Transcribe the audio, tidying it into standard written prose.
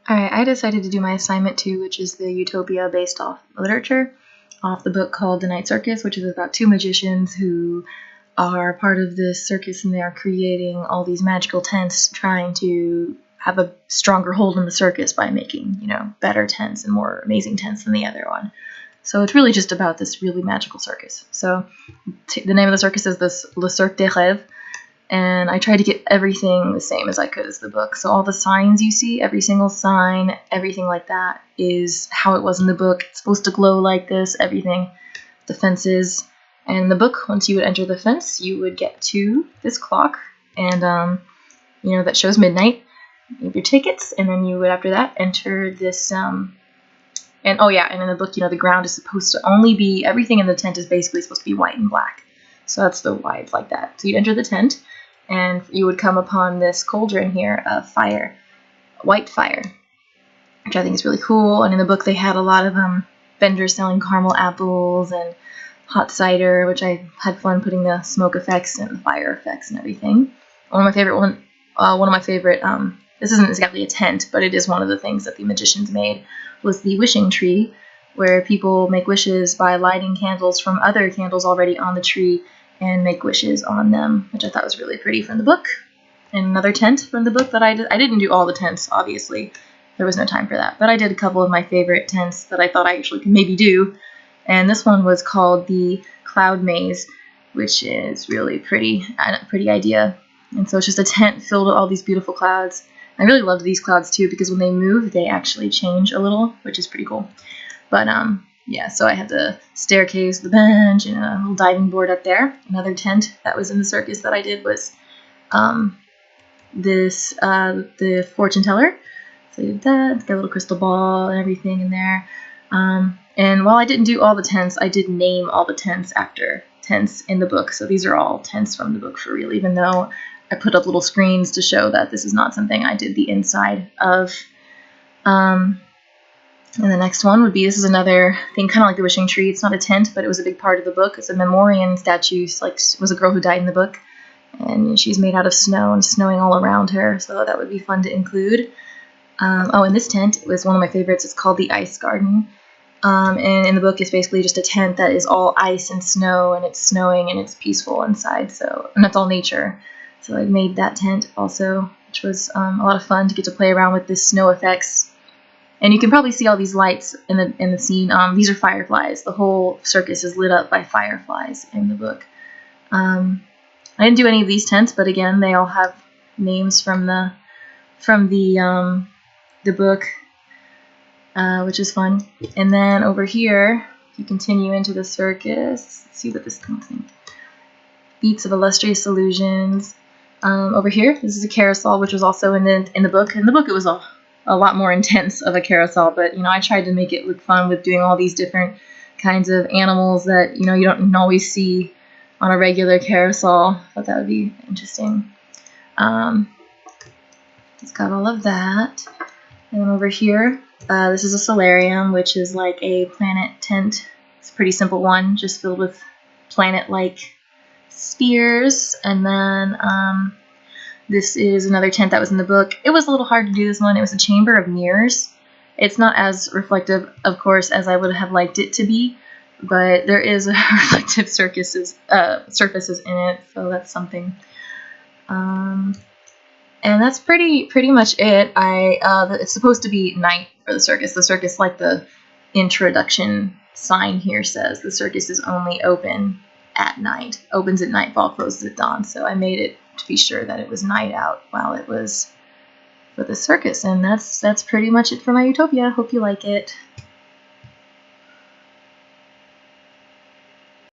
Alright, I decided to do my assignment too, which is the Utopia based off literature, off the book called The Night Circus, which is about two magicians who are part of this circus, and they are creating all these magical tents, trying to have a stronger hold on the circus by making, better tents and more amazing tents than the other one. So it's really just about this really magical circus. So the name of the circus is Le Cirque des Rêves, and I tried to get everything the same as I could as the book. So all the signs you see, every single sign, everything like that is how it was in the book. It's supposed to glow like this, everything. The fences. And in the book, once you would enter the fence, you would get to this clock, and that shows midnight. You have your tickets, and then you would, after that, enter this, and in the book, the ground is supposed to only be, everything in the tent is basically supposed to be white and black. So that's why it's like that. So you'd enter the tent, and you would come upon this cauldron here of fire, white fire, which I think is really cool. And in the book, they had a lot of vendors selling caramel apples and hot cider, which I had fun putting the smoke effects and the fire effects and everything. One of my favorite, this isn't exactly a tent, but it is one of the things that the magicians made, was the wishing tree, where people make wishes by lighting candles from other candles already on the tree and make wishes on them, which I thought was really pretty from the book. And another tent from the book that I didn't do all the tents, obviously. There was no time for that. But I did a couple of my favorite tents that I thought I actually could maybe do. And this one was called the Cloud Maze, which is really pretty, a pretty idea. And so it's just a tent filled with all these beautiful clouds. I really loved these clouds too, because when they move, they actually change a little, which is pretty cool. But so I had the staircase, the bench, and a little diving board up there. Another tent that was in the circus that I did was the fortune teller. So I did that. It's got a little crystal ball and everything in there. And while I didn't do all the tents, I did name all the tents after tents in the book. So these are all tents from the book for real, even though I put up little screens to show that this is not something I did the inside of. And the next one would be, this is another thing, kind of like the wishing tree. It's not a tent, but it was a big part of the book. It's a memoriam statue. Was a girl who died in the book, and she's made out of snow and snowing all around her. So that would be fun to include. And this tent was one of my favorites. It's called the Ice Garden. And in the book, it's basically just a tent that is all ice and snow, and it's snowing and it's peaceful inside. And that's all nature. So I made that tent also, which was a lot of fun to get to play around with the snow effects. And you can probably see all these lights in the scene. These are fireflies. The whole circus is lit up by fireflies in the book. I didn't do any of these tents, but again, they all have names from the book, which is fun. And then over here, if you continue into the circus, let's see what this thing. Feats of Illustrious Illusions. Over here, this is a carousel, which was also in the book. In the book, it was a lot more intense of a carousel, but I tried to make it look fun with doing all these different kinds of animals that you don't always see on a regular carousel. I thought that would be interesting. It's got all of that. And then over here, this is a solarium, which is like a planet tent. It's a pretty simple one, just filled with planet-like spheres. And then this is another tent that was in the book. It was a little hard to do this one. It was a chamber of mirrors. It's not as reflective, of course, as I would have liked it to be, but there is a reflective surfaces in it, so that's something. And that's pretty much it. It's supposed to be night for the circus. The circus, like the introduction sign here says, the circus is only open at night. Opens at nightfall, closes at dawn. So I made it to be sure that it was night out while it was for the circus. And that's pretty much it for my Utopia. Hope you like it.